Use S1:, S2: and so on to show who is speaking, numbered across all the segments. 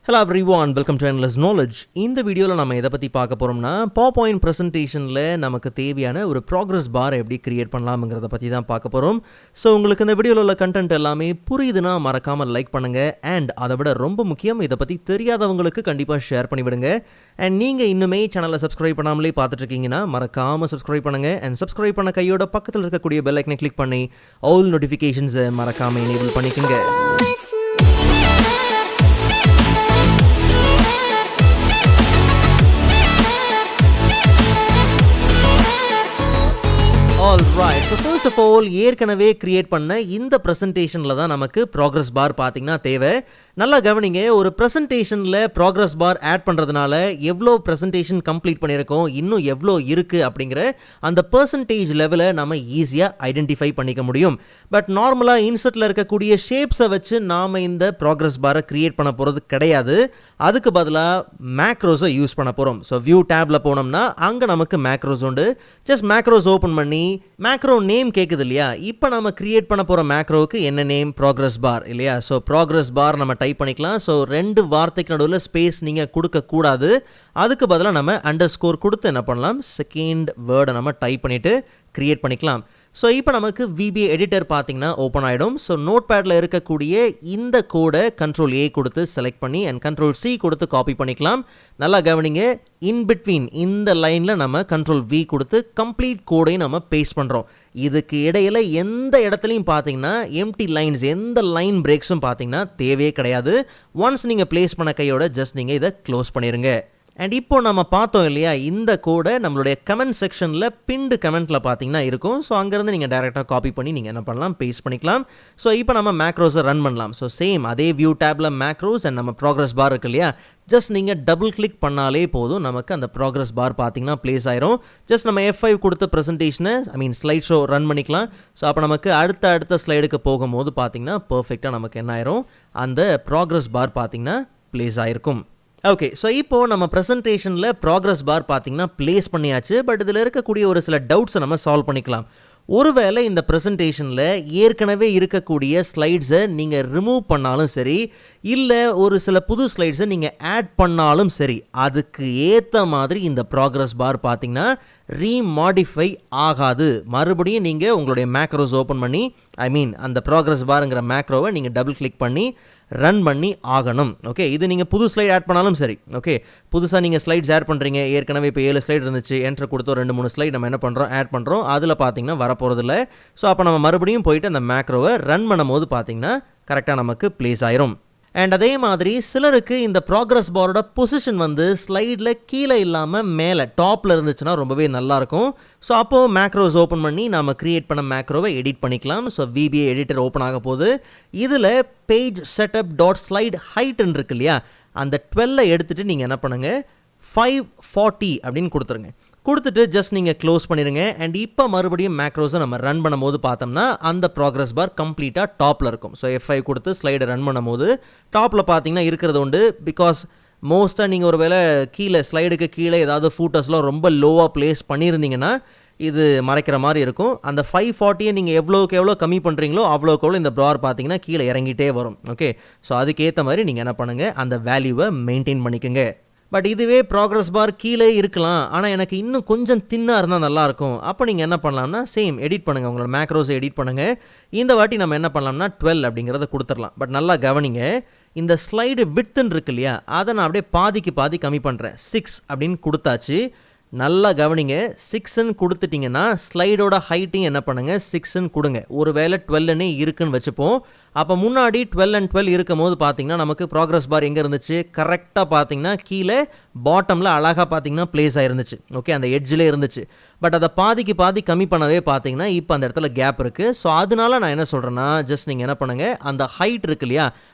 S1: Hello everyone, welcome to Endless Knowledge. இந்த வீடியோவில் நம்ம எதை பற்றி பார்க்க போகிறோம்னா PowerPoint ப்ரெசன்டேஷனில் நமக்கு தேவையான ஒரு ப்ராக்ரஸ் பார் எப்படி கிரியேட் பண்ணலாம்ங்கிறத பற்றி தான் பார்க்க போகிறோம். ஸோ உங்களுக்கு இந்த வீடியோவில் உள்ள கண்டென்ட் எல்லாமே புரியுதுன்னா மறக்காமல் லைக் பண்ணுங்கள். அண்ட் அதை விட ரொம்ப முக்கியம், இதை பற்றி தெரியாதவங்களுக்கு கண்டிப்பாக ஷேர் பண்ணிவிடுங்க. அண்ட் நீங்கள் இன்னுமே சேனலை சப்ஸ்கிரைப் பண்ணாமலே பார்த்துட்ருக்கீங்கன்னா மறக்காமல் சப்ஸ்கிரைப் பண்ணுங்கள். அண்ட் சப்ஸ்கிரைப் பண்ண கையோட பக்கத்தில் இருக்கக்கூடிய பெல் ஐக்கனை கிளிக் பண்ணி ஆல் நோட்டிஃபிகேஷன்ஸை மறக்காமல் எனேபிள் பண்ணிக்கோங்க. Alright, so first of all, ஏற்கனவே கிரியேட் பண்ண இந்த ப்ரெசன்டேஷனில் தான் நமக்கு ப்ராக்ரஸ் பார் பார்த்தீங்கன்னா தேவை. நல்லா கவனிங்க, ஒரு ப்ரெசன்டேஷனில் ப்ராக்ரஸ் பார் ஆட் பண்ணுறதுனால எவ்வளோ ப்ரெசன்டேஷன் கம்ப்ளீட் பண்ணியிருக்கோம், இன்னும் எவ்வளோ இருக்குது அப்படிங்கிற அந்த பர்சன்டேஜ் லெவலை நம்ம ஈஸியாக ஐடென்டிஃபை பண்ணிக்க முடியும். பட் நார்மலாக இன்சர்ட்டில் இருக்கக்கூடிய ஷேப்ஸை வச்சு நாம் இந்த ப்ராக்ரஸ் பாரை கிரியேட் பண்ண போகிறது கிடையாது. அதுக்கு பதிலாக மேக்ரோஸை யூஸ் பண்ண போகிறோம். ஸோ வியூ டேப்பில் போனோம்னா அங்கே நமக்கு மேக்ரோஸ் உண்டு. ஜஸ்ட் மேக்ரோஸ் ஓப்பன் பண்ணி மேக்ரோ நேம் கேட்குது இல்லையா, இப்போ நம்ம கிரியேட் பண்ண போகிற மேக்ரோவுக்கு என்ன நேம்? ப்ராக்ரஸ் பார் இல்லையா. ஸோ ப்ராக்ரஸ் பார் நம்ம டைப் பண்ணிக்கலாம். ஸோ 2 வார்த்தைக்கு நடுவில் ஸ்பேஸ் நீங்கள் கொடுக்கக்கூடாது. அதுக்கு பதிலாக நம்ம அண்டர்ஸ்கோர் கொடுத்து என்ன பண்ணலாம், செகண்ட் வேர்டை நம்ம டைப் பண்ணிவிட்டு கிரியேட் பண்ணிக்கலாம். ஸோ இப்போ நமக்கு VBA எடிட்டர் பார்த்தீங்கன்னா ஓப்பன் ஆகிடும். ஸோ நோட் பேடில் இருக்கக்கூடிய இந்த கோடை Ctrl+A கொடுத்து செலக்ட் பண்ணி அண்ட் Ctrl+C கொடுத்து காப்பி பண்ணிக்கலாம். நல்லா கவனிங்க, இன்பிட்வீன் இந்த லைனில் நம்ம Ctrl+V கொடுத்து கம்ப்ளீட் கோடையும் நம்ம பேஸ்ட் பண்ணுறோம். இதுக்கு இடையில் எந்த இடத்துலையும் பார்த்தீங்கன்னா எம்டி லைன்ஸ், எந்த லைன் பிரேக்ஸும் பார்த்தீங்கன்னா தேவையே கிடையாது. ஒன்ஸ் நீங்கள் பிளேஸ் பண்ண கையோட ஜஸ்ட் நீங்கள் இதை க்ளோஸ் பண்ணிடுங்க. அண்ட் இப்போ நம்ம பார்த்தோம் இல்லையா, இந்த கோடை நம்மளுடைய கமெண்ட் செக்ஷனில் பின்டு கமெண்ட்டில் பார்த்தீங்கன்னா இருக்கும். ஸோ அங்கேருந்து நீங்கள் டேரெக்டாக காப்பி பண்ணி நீங்கள் என்ன பண்ணலாம், பேஸ்ட் பண்ணிக்கலாம். ஸோ இப்போ நம்ம மேக்ரோஸை ரன் பண்ணலாம். ஸோ சேம் அதே வியூ டேப்பில் மேக்ரோஸ் அண்ட் நம்ம ப்ராக்ரஸ் பார் இருக்கு இல்லையா, ஜஸ்ட் நீங்கள் டபுள் கிளிக் பண்ணாலே போதும், நமக்கு அந்த ப்ராக்ரஸ் பார் பார்த்தீங்கன்னா ப்ளேஸ் ஆயிரும். ஜஸ்ட் நம்ம F5 கொடுத்த ப்ரெசன்டேஷனை ஸ்லைட் ஷோ ரன் பண்ணிக்கலாம். ஸோ அப்போ நமக்கு அடுத்த ஸ்லைடுக்கு போகும்போது பார்த்தீங்கன்னா பர்ஃபெக்டாக நமக்கு என்ன ஆயிரும், அந்த ப்ராக்ரஸ் பார் பார்த்தீங்கன்னா ப்ளேஸ் ஆயிருக்கும். ஓகே, ஸோ இப்போது நம்ம ப்ரெசன்டேஷனில் ப்ராக்ரஸ் பார் பார்த்தீங்கன்னா ப்ளேஸ் பண்ணியாச்சு. பட் இதில் இருக்கக்கூடிய ஒரு சில டவுட்ஸை நம்ம சால்வ் பண்ணிக்கலாம். ஒருவேளை இந்த ப்ரெசன்டேஷனில் ஏற்கனவே இருக்கக்கூடிய ஸ்லைட்ஸை நீங்கள் ரிமூவ் பண்ணாலும் சரி, இல்லை ஒரு சில புது ஸ்லைட்ஸை நீங்கள் ஆட் பண்ணாலும் சரி, அதுக்கு ஏற்ற மாதிரி இந்த ப்ராக்ரஸ் பார் பார்த்தீங்கன்னா ரீமாடிஃபை ஆகாது. மறுபடியும் நீங்கள் உங்களுடைய மேக்ரோஸ் ஓப்பன் பண்ணி அந்த ப்ராக்ரஸ் பாருங்கிற மேக்ரோவை நீங்கள் டபுள் கிளிக் பண்ணி ரன் பண்ணி ஆகணும். ஓகே, இது நீங்கள் புது ஸ்லைட் ஆட் பண்ணாலும் சரி. ஓகே, புதுசாக நீங்கள் ஸ்லைட்ஸ் ஆட் பண்ணுறீங்க, ஏற்கனவே இப்போ 7 ஸ்லைட் இருந்துச்சு, என்ட்ரு கொடுத்தோம் 2-3 ஸ்லைட் நம்ம என்ன பண்ணுறோம், ஆட் பண்ணுறோம், அதில் பார்த்தீங்கன்னா வரப்போகிறதில்ல. ஸோ அப்போ நம்ம மறுபடியும் போயிட்டு அந்த மேக்ரோவை ரன் பண்ணும் போது பார்த்தீங்கன்னா கரெக்டாக நமக்கு ப்ளேஸ் ஆயிரும். அண்ட் அதே மாதிரி சிலருக்கு இந்த ப்ராக்ரஸ் பாரோட பொசிஷன் ஸ்லைடில் கீழே இல்லாமல் மேலே டாப்பில் இருந்துச்சுன்னா ரொம்பவே நல்லாயிருக்கும். ஸோ அப்போது மேக்ரோஸ் ஓப்பன் பண்ணி நம்ம கிரியேட் பண்ண மேக்ரோவை எடிட் பண்ணிக்கலாம். ஸோ VBA எடிட்டர் ஓப்பன் ஆக போகுது. இதில் பேஜ் செட்டப் டாட் ஸ்லைட் ஹைட்ன்னு இருக்கு இல்லையா, அந்த 12 எடுத்துகிட்டு நீங்கள் என்ன பண்ணுங்கள், 540 அப்படின்னு கொடுத்துட்டு ஜஸ்ட் நீங்கள் க்ளோஸ் பண்ணிடுங்க. அண்ட் இப்போ மறுபடியும் மேக்ரோஸை நம்ம ரன் பண்ணும்போது பார்த்தோம்னா அந்த ப்ராக்ரஸ் பார் கம்ப்ளீட்டாக டாப்பில் இருக்கும். ஸோ F5 கொடுத்து ஸ்லைடை ரன் பண்ணும்போது டாப்பில் பார்த்தீங்கன்னா இருக்கிறது உண்டு. பிகாஸ் மோஸ்ட்டாக நீங்கள் ஒரு வேளை கீழே ஸ்லைடுக்கு கீழே ஏதாவது ஃபூட்டர்ஸ்லாம் ரொம்ப லோவாக ப்ளேஸ் பண்ணியிருந்தீங்கன்னா இது மறைக்கிற மாதிரி இருக்கும். அந்த 540 நீங்கள் எவ்வளோக்கு எவ்வளோ கம்மி பண்ணுறீங்களோ அவ்வளோக்கு எவ்வளோ இந்த பார் பார்த்தீங்கன்னா கீழே இறங்கிட்டே வரும். ஓகே, ஸோ அதுக்கேற்ற மாதிரி நீங்கள் என்ன பண்ணுங்கள், அந்த வேல்யூவை மெயின்டைன் பண்ணிக்கோங்க. பட் இதுவே ப்ராக்ரஸ் பார் கீழே இருக்கலாம், ஆனால் எனக்கு இன்னும் கொஞ்சம் தின்னாக இருந்தால் நல்லாயிருக்கும். அப்போ நீங்கள் என்ன பண்ணலாம்னா சேம் எடிட் பண்ணுங்கள், உங்களோட மேக்ரோஸை எடிட் பண்ணுங்கள். இந்த வாட்டி நம்ம என்ன பண்ணலாம்னா 12 அப்படிங்கிறத கொடுத்துடலாம். பட் நல்லா கவனிங்க, இந்த ஸ்லைடு விட்த்துன்னு இருக்கு இல்லையா, அதை நான் அப்படியே பாதிக்கு பாதி கம்மி பண்ணுறேன். 6 அப்படின்னு கொடுத்தாச்சு. நல்லா கவனிங்க, 6ன்னு கொடுத்துட்டிங்கன்னா ஸ்லைடோட ஹைட்டையும் என்ன பண்ணுங்கள், 6ன்னு கொடுங்க. ஒரு வேளை 12ன்னு இருக்குன்னு வச்சுப்போம். அப்போ முன்னாடி 12 and 12 இருக்கும் போது பார்த்தீங்கன்னா நமக்கு ப்ராக்ரஸ் பார் எங்கே இருந்துச்சு, கரெக்டாக பார்த்தீங்கன்னா கீழே பாட்டமில் அழகாக பார்த்தீங்கன்னா ப்ளேஸ் ஆகிருந்துச்சு. ஓகே, அந்த எட்ஜில் இருந்துச்சு. பட் அதை பாதிக்கு பாதி கம்மி பண்ணவே பார்த்தீங்கன்னா இப்போ அந்த இடத்துல கேப் இருக்குது. ஸோ அதனால நான் என்ன சொல்கிறேன்னா, ஜஸ்ட் நீங்கள் என்ன பண்ணுங்கள், அந்த ஹைட் இருக்கு இல்லையா,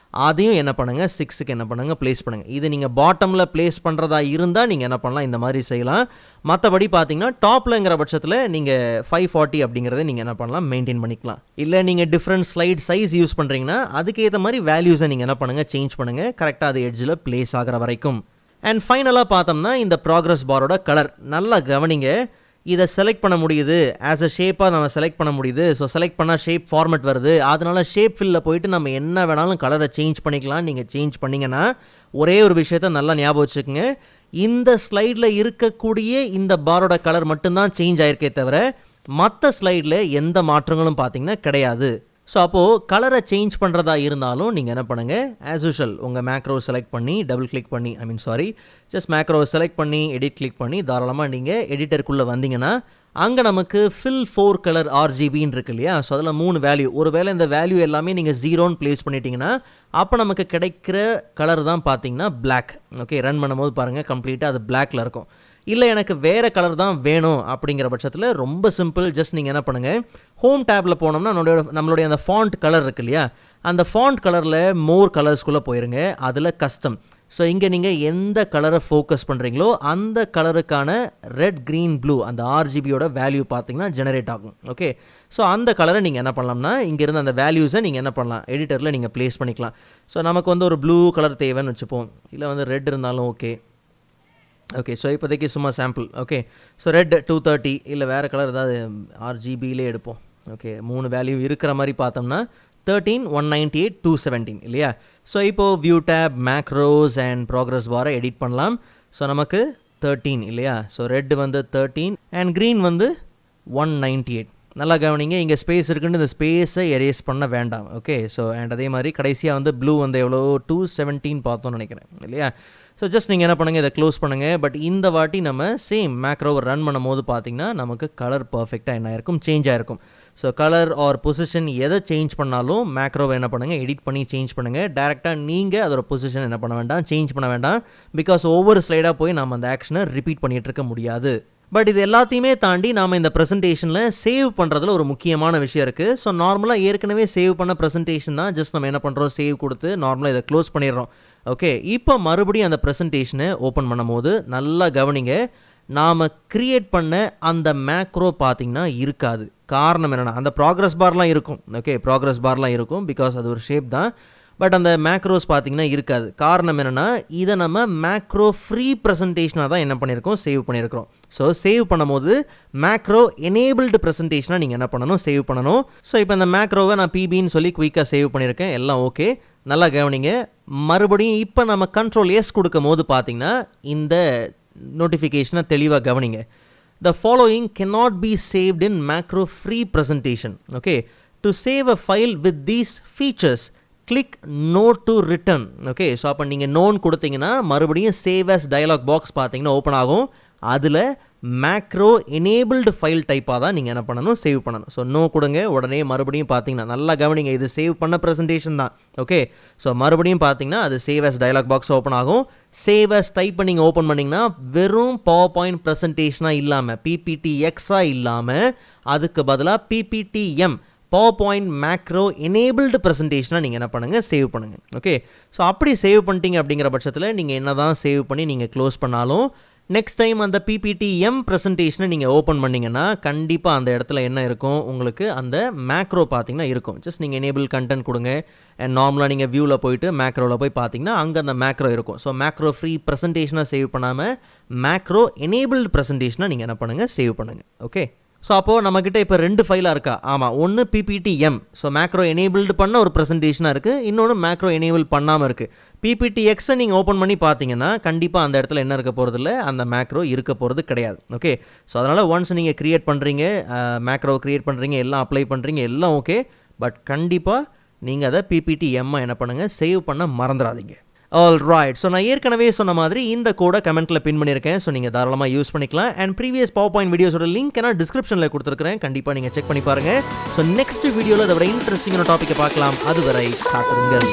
S1: அதையும் என்ன பண்ணுங்கள், 6க்கு என்ன பண்ணுங்கள், ப்ளேஸ் பண்ணுங்கள். இது நீங்கள் பாட்டமில் ப்ளேஸ் பண்ணுறதா இருந்தால் நீங்கள் என்ன பண்ணலாம், இந்த மாதிரி செய்யலாம். மற்றபடி பார்த்தீங்கன்னா டாப்லங்கிற பட்சத்தில் நீங்கள் 540 அப்படிங்கிறத நீங்கள் என்ன பண்ணலாம், மெயின்டைன் பண்ணிக்கலாம். இல்லை நீங்கள் டிஃப்ரெண்ட் ஸ்லைட் சைஸ் யூஸ் பண்ணுறீங்கன்னா அதுக்கேற்ற மாதிரி வேல்யூஸை நீங்கள் என்ன பண்ணுங்கள், சேஞ்ச் பண்ணுங்கள், கரெக்டாக அது எட்ஜில் ப்ளேஸ் ஆகிற வரைக்கும். அண்ட் ஃபைனலாக பார்த்தோம்னா இந்த ப்ராக்ரஸ் பாரோட கலர் நல்லா கவனிங்க. இதை செலக்ட் பண்ண முடியுது, ஆஸ் அ ஷேப்பாக நம்ம செலக்ட் பண்ண முடியுது. ஸோ செலக்ட் பண்ணால் ஷேப் ஃபார்மேட் வருது. அதனால ஷேப் ஃபில்லில் போயிட்டு நம்ம என்ன வேணாலும் கலரை சேஞ்ச் பண்ணிக்கலாம். நீங்கள் சேஞ்ச் பண்ணிங்கன்னா ஒரே ஒரு விஷயத்த நல்லா ஞாபகம் வச்சுக்கோங்க, இந்த ஸ்லைடில் இருக்கக்கூடிய இந்த பாரோட கலர் மட்டும்தான் சேஞ்ச் ஆயிருக்கே தவிர மற்ற ஸ்லைடில் எந்த மாற்றங்களும் பார்த்தீங்கன்னா கிடையாது. ஸோ அப்போது கலரை சேஞ்ச் பண்ணுறதா இருந்தாலும் நீங்கள் என்ன பண்ணுங்கள், ஆஸ் யூஷுவல் உங்கள் மேக்ரோ செலக்ட் பண்ணி டபுள் கிளிக் பண்ணி ஜஸ்ட் மேக்ரோவை செலக்ட் பண்ணி எடிட் கிளிக் பண்ணி தாராளமாக நீங்கள் எடிட்டருக்குள்ளே வந்தீங்கன்னா அங்கே நமக்கு ஃபில் 4 கலர் RGBன்னு இருக்கு இல்லையா. ஸோ அதில் 3 வேல்யூ, ஒருவேளை இந்த வேல்யூ எல்லாமே நீங்கள் 0ன்னு ப்ளேஸ் பண்ணிட்டீங்கன்னா அப்போ நமக்கு கிடைக்கிற கலர் தான் பார்த்தீங்கன்னா பிளாக். ஓகே, ரன் பண்ணும்போது பாருங்கள் கம்ப்ளீட்டாக அது பிளாக்ல இருக்கும். இல்லை எனக்கு வேறு கலர் தான் வேணும் அப்படிங்கிற பட்சத்தில் ரொம்ப சிம்பிள், ஜஸ்ட் நீங்கள் என்ன பண்ணுங்கள், ஹோம் டேப்பில் போனோம்னா நம்மளுடைய அந்த ஃபாண்ட் கலர் இருக்கு இல்லையா, அந்த ஃபாண்ட் கலரில் மோர் கலர்ஸ்குள்ளே போயிருங்க. அதில் கஸ்டம். ஸோ இங்கே நீங்கள் எந்த கலரை ஃபோக்கஸ் பண்ணுறீங்களோ அந்த கலருக்கான ரெட், க்ரீன், ப்ளூ அந்த RGBயோட வேல்யூ பார்த்தீங்கன்னா ஜெனரேட் ஆகும். ஓகே, ஸோ அந்த கலரை நீங்கள் என்ன பண்ணலாம்னா இங்கேருந்து அந்த வேல்யூஸை நீங்கள் என்ன பண்ணலாம், எடிட்டரில் நீங்கள் ப்ளேஸ் பண்ணிக்கலாம். ஸோ நமக்கு வந்து ஒரு ப்ளூ கலர் தேவைன்னு வச்சுப்போம், இல்லை வந்து ரெட் இருந்தாலும் ஓகே. ஓகே, ஸோ இப்போதைக்கு சும்மா சாம்பிள். ஓகே, ஸோ ரெட் 230, இல்லை வேறு கலர் ஏதாவது RGBயிலே எடுப்போம். ஓகே, 3 வேல்யூ இருக்கிற மாதிரி பார்த்தோம்னா 13, 198, 217 இல்லையா. ஸோ இப்போது view tab, macros and progress பாரை எடிட் பண்ணலாம். ஸோ நமக்கு 13 இல்லையா. ஸோ ரெட் வந்து 13 அண்ட் க்ரீன் வந்து 198. நல்லா கவனிங்க, இங்கே ஸ்பேஸ் இருக்குன்னு இந்த ஸ்பேஸை எரேஸ் பண்ண வேண்டாம். ஓகே, ஸோ அண்ட் அதே மாதிரி கடைசியாக வந்து ப்ளூ வந்து எவ்வளோ 217 பார்த்தோன்னு நினைக்கிறேன் இல்லையா. ஸோ ஜஸ்ட் நீங்கள் என்ன பண்ணுங்கள், இதை க்ளோஸ் பண்ணுங்கள். பட் இந்த வாட்டி நம்ம சேம் மேக்ரோவை ரன் பண்ணும் போது பார்த்தீங்கன்னா நமக்கு கலர் பர்ஃபெக்டாக என்ன ஆயிருக்கும், சேஞ்ச் ஆகிருக்கும். ஸோ கலர் ஆர் பொசிஷன் எதை சேஞ்ச் பண்ணாலும் மேக்ரோவை என்ன பண்ணுங்கள், எடிட் பண்ணி சேஞ்ச் பண்ணுங்கள். டேரெக்டாக நீங்கள் அதோட பொசிஷன் என்ன பண்ண வேண்டாம், சேஞ்ச் பண்ண வேண்டாம். பிகாஸ் ஒவ்வொரு ஸ்லைடாக போய் நம்ம அந்த ஆக்ஷனை ரிப்பீட் பண்ணிகிட்டு இருக்க முடியாது. பட் இது எல்லாத்தையுமே தாண்டி நாம் இந்த ப்ரெசன்டேஷனில் சேவ் பண்ணுறதுல ஒரு முக்கியமான விஷயம் இருக்குது. ஸோ நார்மலாக ஏற்கனவே சேவ் பண்ண ப்ரெசன்டேஷன் தான் ஜஸ்ட் நம்ம என்ன பண்ணுறோம், சேவ் கொடுத்து நார்மலாக இதை க்ளோஸ் பண்ணிடுறோம். ஓகே, இப்போ மறுபடியும் அந்த ப்ரெசன்டேஷனை ஓப்பன் பண்ணும் போது நல்லா கவனிங்க, நாம் க்ரியேட் பண்ண அந்த மேக்ரோ பார்த்திங்கன்னா இருக்காது. காரணம் என்னென்னா அந்த ப்ராக்ரஸ் பார்லாம் இருக்கும். ஓகே, ப்ராக்ரஸ் பார்லாம் இருக்கும் பிகாஸ் அது ஒரு ஷேப் தான். பட் அந்த மேக்ரோஸ் பார்த்திங்கன்னா இருக்காது. காரணம் என்னென்னா இதை நம்ம மேக்ரோ ஃப்ரீ ப்ரெசன்டேஷனாக தான் என்ன பண்ணியிருக்கோம், சேவ் பண்ணியிருக்கிறோம். ஸோ சேவ் பண்ணும்போது மேக்ரோ எனேபிள்டு ப்ரெசன்டேஷனாக நீங்கள் என்ன பண்ணணும், சேவ் பண்ணணும். ஸோ இப்போ இந்த மேக்ரோவை நான் PBன்னு சொல்லி குயிக்காக சேவ் பண்ணியிருக்கேன். எல்லாம் ஓகே, நல்லா கவனிங்க. மறுபடியும் இப்போ நம்ம Ctrl+S கொடுக்கும் போது பார்த்திங்கன்னா இந்த நோட்டிஃபிகேஷனை தெளிவாக கவனிங்க. The following cannot be saved in macro free presentation. Okay, to save a file with these features click no to return. Okay, so அப்போ நீங்கள் நோன் கொடுத்தீங்கன்னா மறுபடியும் சேவ் அஸ் டயலாக் பாக்ஸ் பார்த்தீங்கன்னா ஓப்பன் ஆகும். அதில் மேக்ரோ எனேபிள்டு ஃபைல் டைப்பாக தான் நீங்கள் என்ன பண்ணணும், சேவ் பண்ணணும். ஸோ நோ கொடுங்க, உடனே மறுபடியும் பார்த்தீங்கன்னா நல்லா கவனிங்க, இது சேவ் பண்ண ப்ரெசன்டேஷன் தான். ஓகே, ஸோ மறுபடியும் பார்த்தீங்கன்னா அது save as dialog box open ஆகும். சேவ் அஸ் டைப் பண்ணி நீங்கள் ஓப்பன் பண்ணிங்கன்னா வெறும் PowerPoint ப்ரெசன்டேஷனாக இல்லாமல் PPTXஆ இல்லாமல் அதுக்கு பதிலாக PPTM PowerPoint மேக்ரோ எனேபிள்டு ப்ரெசன்டேஷனாக நீங்கள் என்ன பண்ணுங்கள், சேவ் பண்ணுங்கள். ஓகே, ஸோ அப்படி சேவ் பண்ணிட்டீங்க அப்படிங்கிற பட்சத்தில் நீங்கள் என்ன தான் சேவ் பண்ணி நீங்கள் க்ளோஸ் பண்ணாலும் நெக்ஸ்ட் டைம் அந்த PPTM ப்ரெசன்டேஷனை நீங்கள் ஓப்பன் பண்ணிங்கன்னா கண்டிப்பாக அந்த இடத்துல என்ன இருக்கும், உங்களுக்கு அந்த மேக்ரோ பார்த்தீங்கன்னா இருக்கும். ஜஸ்ட் நீங்கள் எனேபிள் கண்டென்ட் கொடுங்க அண்ட் நார்மலாக நீங்கள் வியூவில் போயிட்டு மேக்ரோவில் போய் பார்த்தீங்கன்னா அங்கே அந்த மேக்ரோ இருக்கும். ஸோ மேக்ரோ ஃப்ரீ ப்ரெசன்டேஷனாக சேவ் பண்ணாமல் மேக்ரோ எனேபிள்டு ப்ரெசன்டேஷனாக நீங்கள் என்ன பண்ணுங்கள், சேவ் பண்ணுங்கள். ஓகே, ஸோ அப்போது நம்மக்கிட்ட இப்போ 2 ஃபைலாக இருக்கா? ஆமாம், ஒன்று PPTM, ஸோ மேக்ரோ எனேபிள்டு பண்ண ஒரு ப்ரெசன்டேஷனாக இருக்குது. இன்னொன்று மேக்ரோ எனேபிள் பண்ணாமல் இருக்குது. PPTXை நீங்கள் ஓப்பன் பண்ணி பார்த்தீங்கன்னா கண்டிப்பாக அந்த இடத்துல என்ன இருக்க போகிறது இல்லை, அந்த மேக்ரோ இருக்க போகிறது கிடையாது. ஓகே, ஸோ அதனால் ஒன்ஸ் நீங்கள் க்ரியேட் பண்ணுறீங்க, மேக்ரோ க்ரியேட் பண்ணுறீங்க, எல்லாம் அப்ளை பண்ணுறீங்க, எல்லாம் ஓகே. பட் கண்டிப்பாக நீங்கள் அதை PPTM என்ன பண்ணுங்கள், சேவ் பண்ண மறந்துடாதீங்க. ஆல் ரைட், ஸோ நான் ஏற்கனவே சொன்ன மாதிரி இந்த கோடை கமெண்ட்டில் பின் பண்ணியிருக்கேன். ஸோ நீங்கள் தாராளமாக யூஸ் பண்ணிக்கலாம். அண்ட் ப்ரீவியஸ் PowerPoint வீடியோஸோட லிங்க் நான் டிஸ்கிரிப்ஷனில் கொடுத்துருக்கிறேன், கண்டிப்பாக நீங்கள் செக் பண்ணி பாருங்கள். ஸோ நெக்ஸ்ட் வீடியோவில் அதை விட இன்ட்ரெஸ்டிங்கான டாப்பிக்கை பார்க்கலாம். அதுவரை காத்திருங்கள்.